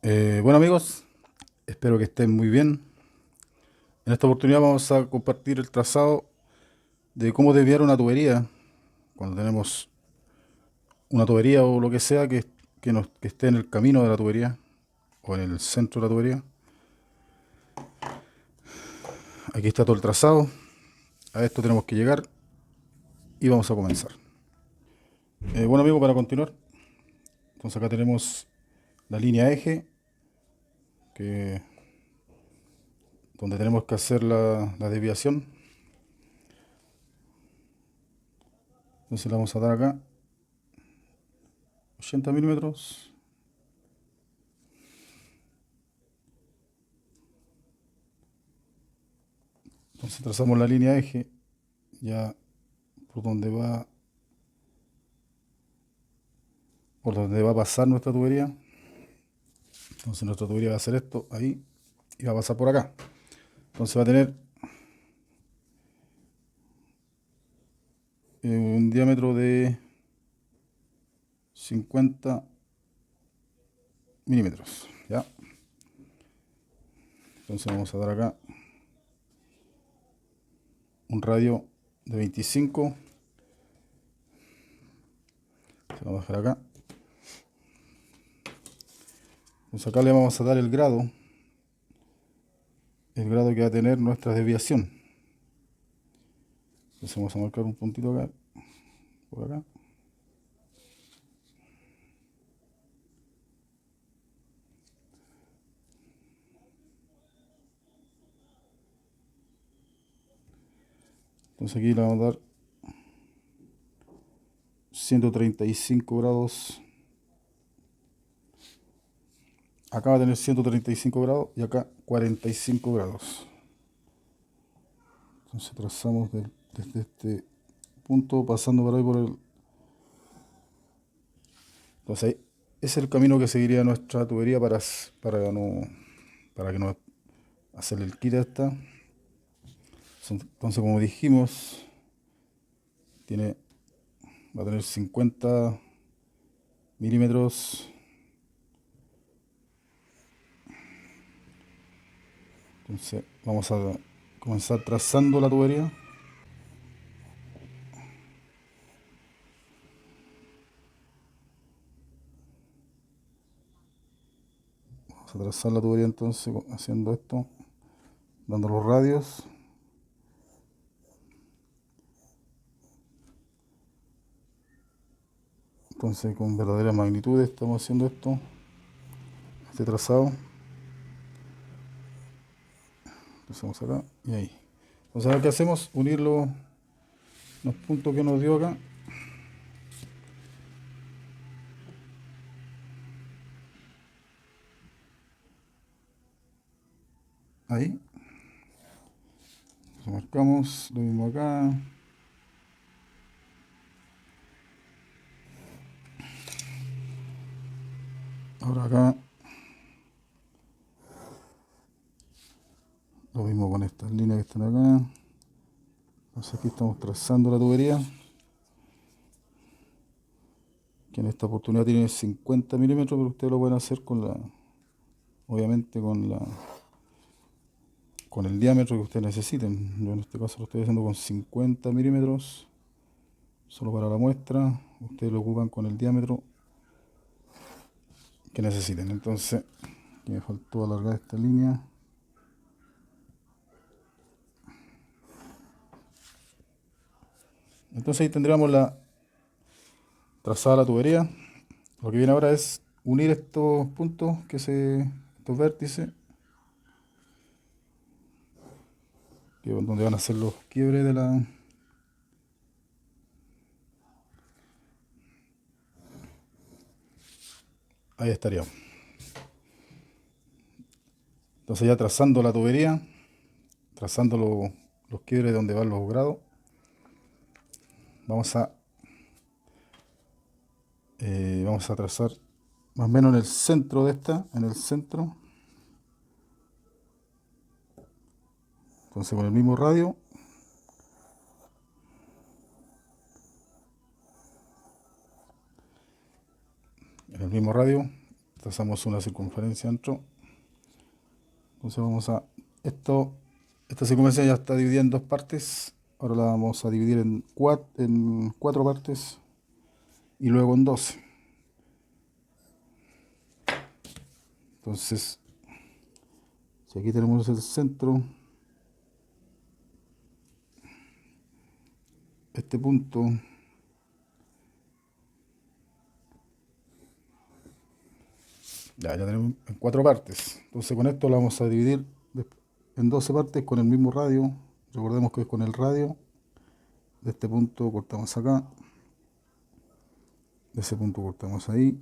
Bueno amigos, espero que estén muy bien. En esta oportunidad vamos a compartir el trazado de cómo desviar una tubería cuando tenemos una tubería o lo que sea que esté en el camino de la tubería o en el centro de la tubería. Aquí está todo el trazado. A esto tenemos que llegar y vamos a comenzar. Bueno amigos, para continuar, entonces acá tenemos la línea eje que, donde tenemos que hacer la desviación. Entonces le vamos a dar acá 80 milímetros. Entonces trazamos la línea eje ya por donde va por donde va a pasar nuestra tubería. Entonces nuestra tubería va a hacer esto ahí y va a pasar por acá. Entonces va a tener un diámetro de 50 milímetros. ¿Ya? Entonces vamos a dar acá un radio de 25. Se va a bajar acá. Entonces acá le vamos a dar el grado que va a tener nuestra desviación. Entonces vamos a marcar un puntito acá, por acá. Entonces aquí le vamos a dar 135 grados. Acá va a tener 135 grados y acá 45 grados. Entonces trazamos desde este punto pasando por ahí por el... Entonces ahí, ese es el camino que seguiría nuestra tubería para que no hacerle el kit a esta. Entonces como dijimos, tiene, va a tener 50 milímetros. Entonces vamos a comenzar trazando la tubería. Vamos a trazar la tubería entonces haciendo esto, dando los radios. Entonces con verdadera magnitud estamos haciendo esto, este trazado. Empezamos acá y ahí. Entonces ahora qué hacemos, unir los puntos que nos dio acá. Ahí. Entonces marcamos lo mismo acá. Ahora acá. Lo mismo con estas líneas que están acá. Entonces aquí estamos trazando la tubería, que en esta oportunidad tiene 50 milímetros, pero ustedes lo pueden hacer obviamente con el diámetro que ustedes necesiten. Yo en este caso lo estoy haciendo con 50 milímetros, solo para la muestra. Ustedes lo ocupan con el diámetro que necesiten. Entonces, aquí me faltó alargar esta línea. Entonces ahí tendríamos trazada la tubería. Lo que viene ahora es unir estos puntos, estos vértices, donde van a ser los quiebres de la... Ahí estaríamos. Entonces ya trazando la tubería, trazando los quiebres donde van los grados, vamos a trazar más o menos en el centro de esta, en el centro. Entonces con el mismo radio, trazamos una circunferencia dentro. Entonces vamos a, esta circunferencia ya está dividida en dos partes, ahora la vamos a dividir en cuatro partes y luego en 12. Entonces, si aquí tenemos el centro, este punto, ya tenemos en cuatro partes. Entonces con esto la vamos a dividir en 12 partes con el mismo radio. Recordemos que es con el radio. De este punto cortamos acá. De ese punto cortamos ahí.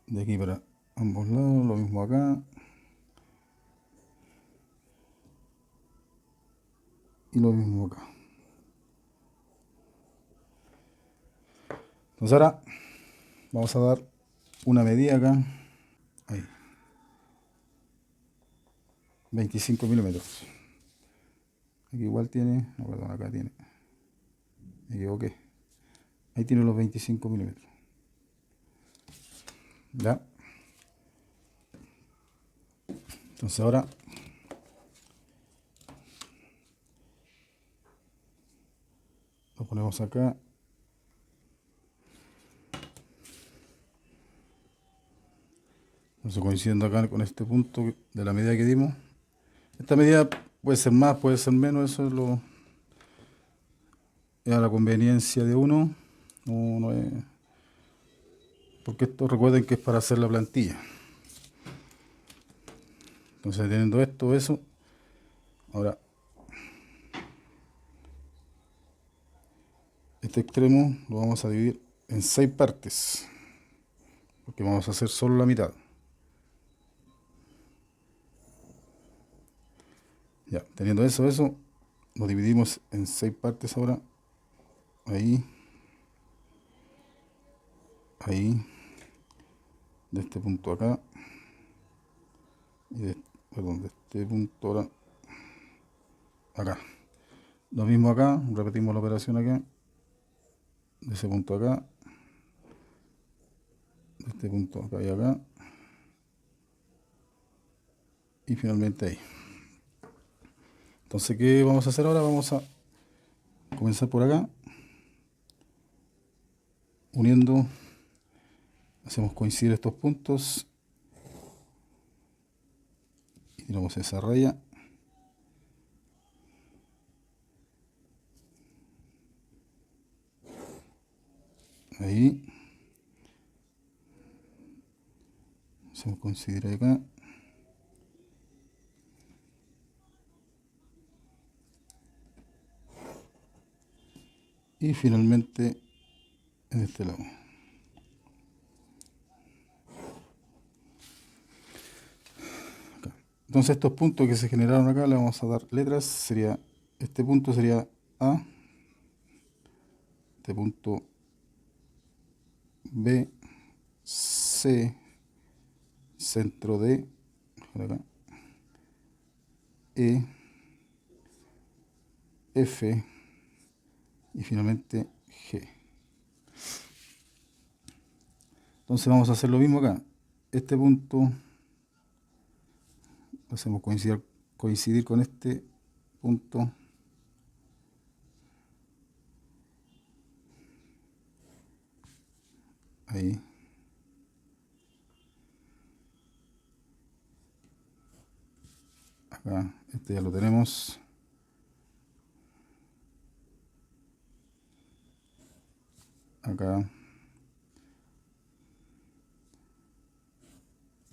De aquí para ambos lados, lo mismo acá. Y lo mismo acá. Entonces ahora vamos a dar una medida acá. Ahí. 25 milímetros. Aquí igual tiene, no, perdón, acá tiene. Me equivoqué. Ahí tiene los 25 milímetros. ¿Ya? Entonces ahora lo ponemos acá. Entonces coincidiendo acá con este punto de la medida que dimos. Esta medida puede ser más, puede ser menos, eso es a la conveniencia de uno. No es, porque esto recuerden que es para hacer la plantilla. Entonces teniendo esto, eso, ahora este extremo lo vamos a dividir en 6 partes, porque vamos a hacer solo la mitad. Ya, teniendo eso, lo dividimos en 6 partes ahora. Ahí, ahí, de este punto acá, y perdón, de este punto ahora, acá. Lo mismo acá, repetimos la operación acá, de ese punto acá, de este punto acá y acá, y finalmente ahí. Entonces, ¿qué vamos a hacer ahora? Vamos a comenzar por acá, uniendo, hacemos coincidir estos puntos y tiramos esa raya. Ahí. Hacemos coincidir acá. Y finalmente en este lado. Acá. Entonces estos puntos que se generaron acá le vamos a dar letras. Sería, este punto sería A. Este punto B. C. Centro D. Acá. E. F. Y finalmente G. Entonces vamos a hacer lo mismo acá. Este punto hacemos coincidir con este punto. Ahí. Acá, este ya lo tenemos. Acá.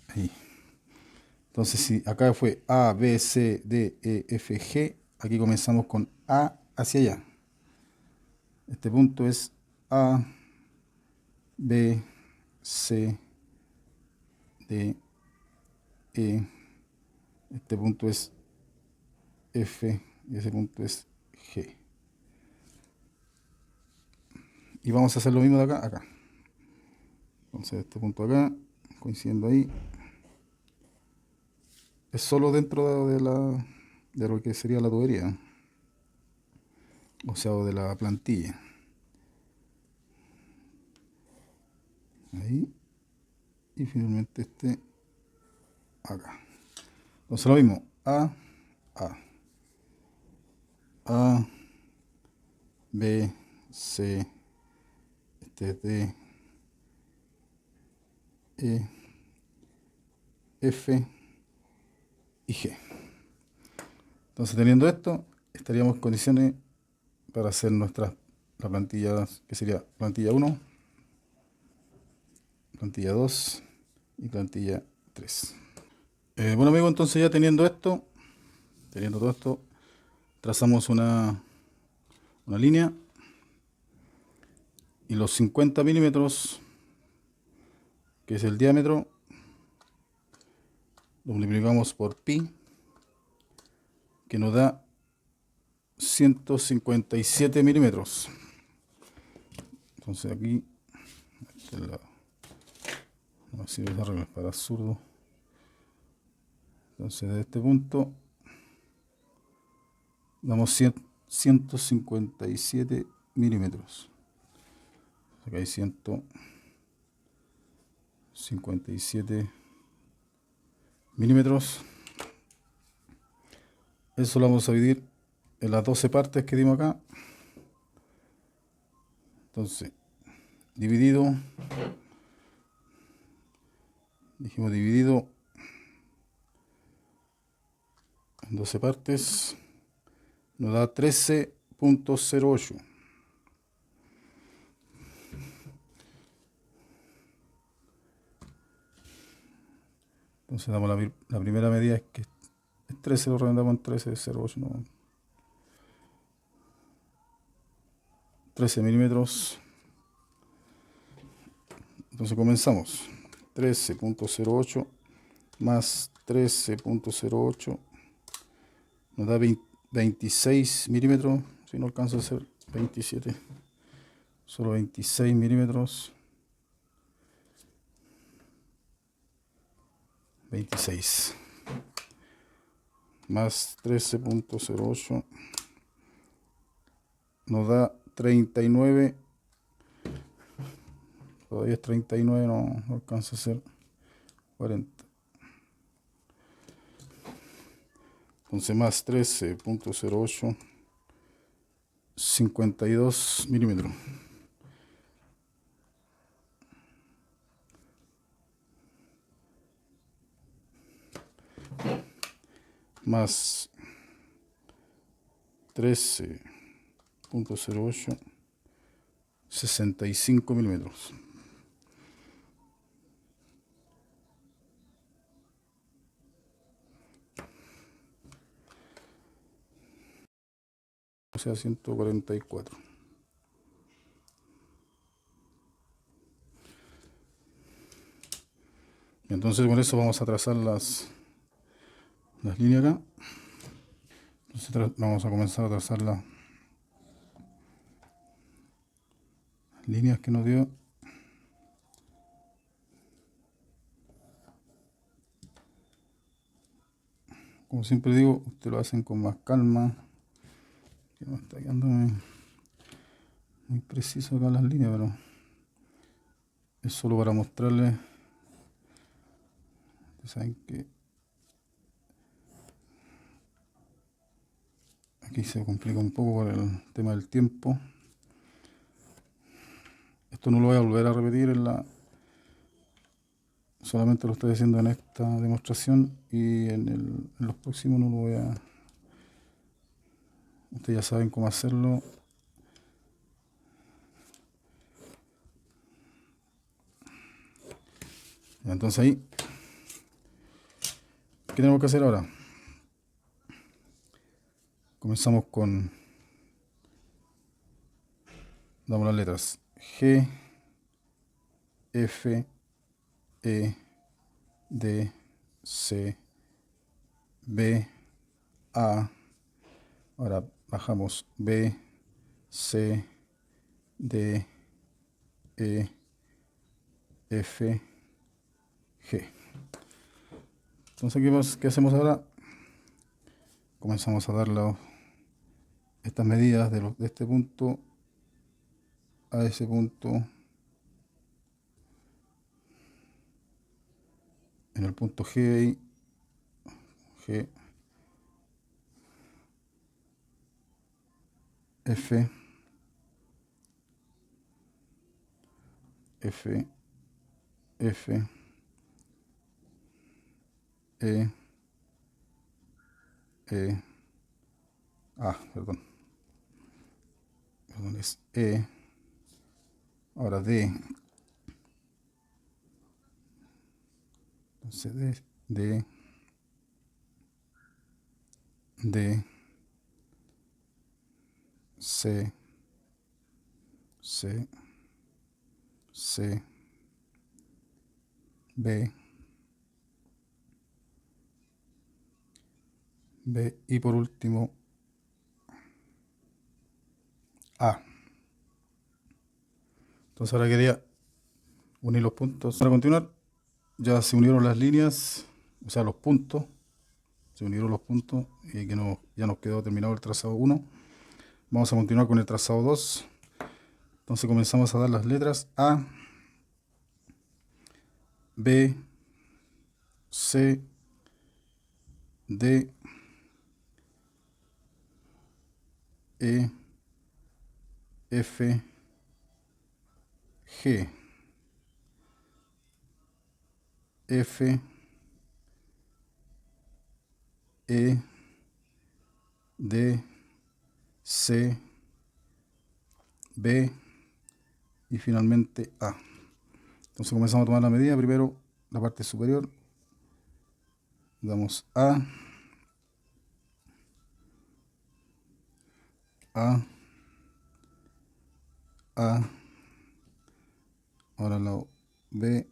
Ahí. Entonces, si acá fue A, B, C, D, E, F, G, aquí comenzamos con A hacia allá. Este punto es A, B, C, D, E. Este punto es F y ese punto es G. Y vamos a hacer lo mismo de acá, acá. Entonces, este punto acá, coincidiendo ahí, es solo dentro de lo que sería la tubería, o sea, de la plantilla. ahí, y finalmente este acá. Entonces lo mismo, A, B, C, este es D, E, F y G. Entonces, teniendo esto, estaríamos en condiciones para hacer la plantilla, que sería plantilla 1, plantilla 2 y plantilla 3. Bueno, amigos, entonces ya teniendo todo esto, trazamos una línea y los 50 milímetros, que es el diámetro, lo multiplicamos por pi, que nos da 157 milímetros. Entonces aquí, este lado, no sirve esa regla para zurdo. Entonces de este punto damos 157 milímetros. Acá hay 157 milímetros. Eso lo vamos a dividir en las 12 partes que dimos acá. Entonces, dividido en 12 partes, nos da 13.08. Entonces damos la primera medida, es que es 13, lo redondamos en 13.08, no, 13 milímetros. Entonces comenzamos. 13.08 más 13.08 nos da 26 milímetros. Si no alcanzo a hacer 27, solo 26 milímetros. 26 más 13.08 nos da 39. Todavía es 39, no alcanza a ser 40. Entonces más 13.08, 52 milímetros. Más 13.08, 65 milímetros. O sea, 144. Entonces con eso vamos a trazar las líneas acá. Entonces vamos a comenzar a trazar las líneas que nos dio. Como siempre digo, ustedes lo hacen con más calma. Que no está quedando muy preciso acá las líneas, pero es solo para mostrarles. Ustedes saben que aquí se complica un poco por el tema del tiempo. Esto no lo voy a volver a repetir solamente lo estoy haciendo en esta demostración, y en los próximos no lo voy a. Ustedes ya saben cómo hacerlo. Entonces ahí, ¿qué tenemos que hacer ahora? Comenzamos damos las letras G, F, E, D, C, B, A. Ahora bajamos B, C, D, E, F, G. Entonces, ¿qué hacemos ahora? Comenzamos a dar estas medidas de este punto a ese punto en el punto G ahí, G, F, F, F, E, E, perdón, es E, ahora D, entonces D, D, C, C, C, B, B y por último A. Entonces ahora quería unir los puntos. Para continuar, ya se unieron las líneas, o sea, los puntos. Se unieron los puntos y ya nos quedó terminado el trazado 1. Vamos a continuar con el trazado 2. Entonces comenzamos a dar las letras A, B, C, D, E, F, G, F, E, D, C, B y finalmente A. Entonces comenzamos a tomar la medida. Primero la parte superior. Damos A, A, A. Ahora al lado B.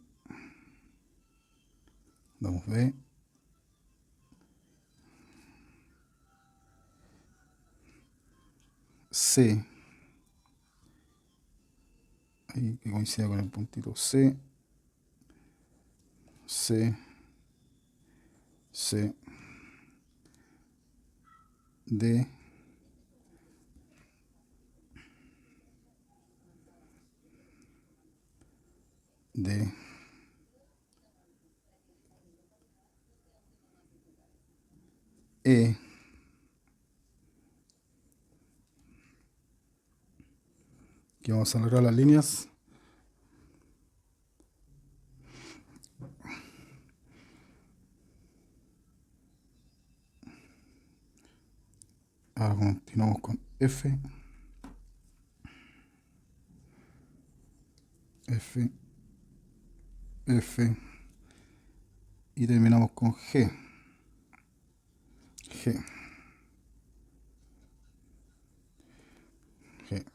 Damos B. C. Ahí que coincida con el puntito C. C. C. D. D. E. Aquí vamos a alargar las líneas. Ahora continuamos con F. F. F. Y terminamos con G. G. G.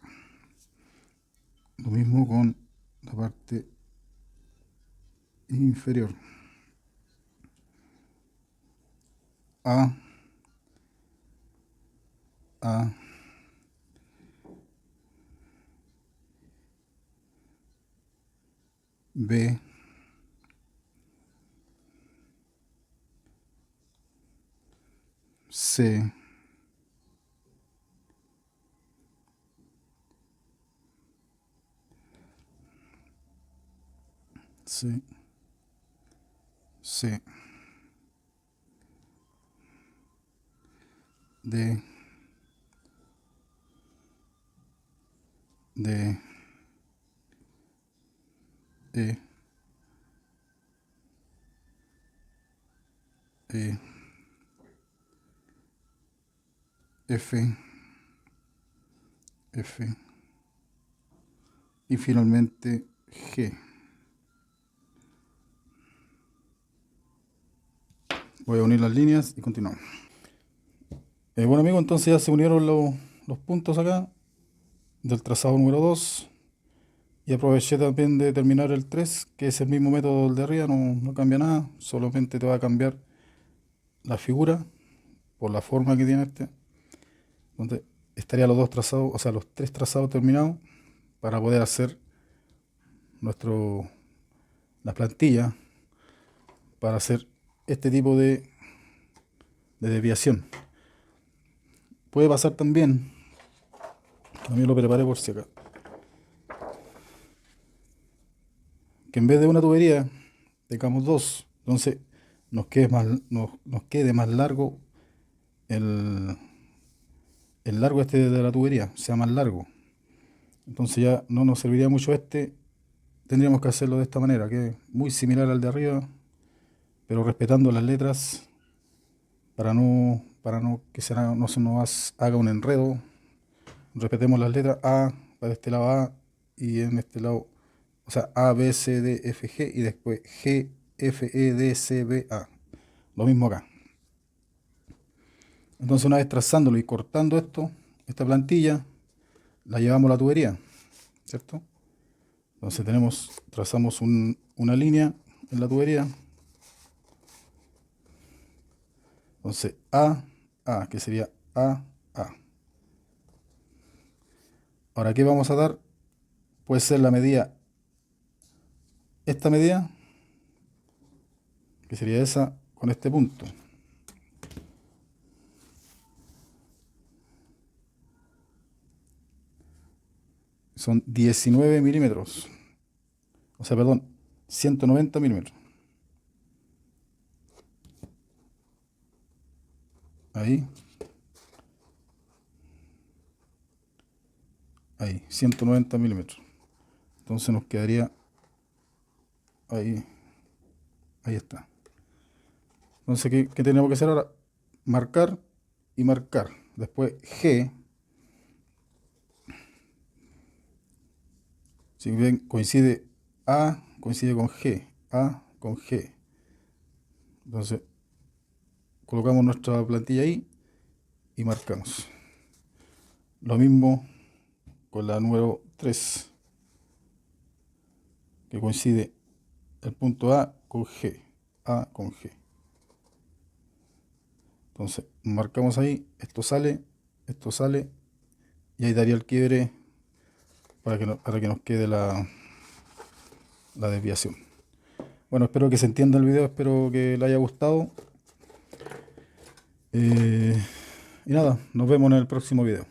Lo mismo con la parte inferior. A. A. B. C. C. C. D. D. E. E. F. F. Y finalmente G. Voy a unir las líneas y continuamos. Bueno amigos, entonces ya se unieron los puntos acá del trazado número 2 y aproveché también de terminar el 3, que es el mismo método del de arriba, no cambia nada, solamente te va a cambiar la figura por la forma que tiene este, donde estarían los dos trazados, o sea, los tres trazados terminados para poder hacer la plantilla para hacer este tipo de desviación. Puede pasar también lo preparé por si acá, que en vez de una tubería tengamos dos, Entonces nos quede más largo el, el largo este de la tubería, sea más largo. Entonces ya no nos serviría mucho este. Tendríamos que hacerlo de esta manera, que es muy similar al de arriba, pero respetando las letras para no que no se nos haga un enredo. Respetemos las letras A, para este lado A, y en este lado, o sea, A, B, C, D, F, G, y después G, F, E, D, C, B, A. Lo mismo acá. Entonces una vez trazándolo y cortando esta plantilla, la llevamos a la tubería, ¿cierto? Entonces trazamos una línea en la tubería. Entonces A, que sería A. Ahora, ¿qué vamos a dar? Puede ser la medida, esta medida, que sería esa, con este punto. Son 19 milímetros. O sea, perdón, 190 milímetros. Ahí. Ahí, 190 milímetros. Entonces nos quedaría ahí. Ahí está. Entonces, ¿qué tenemos que hacer ahora? Marcar y marcar. Después G. Si ven, coincide A, coincide con G. A con G. Entonces, colocamos nuestra plantilla ahí y marcamos. Lo mismo con la número 3, que coincide el punto A con G. A con G. Entonces, marcamos ahí, esto sale, y ahí daría el quiebre para que nos quede la desviación. Bueno, espero que se entienda el video, espero que le haya gustado. Y nada, nos vemos en el próximo video.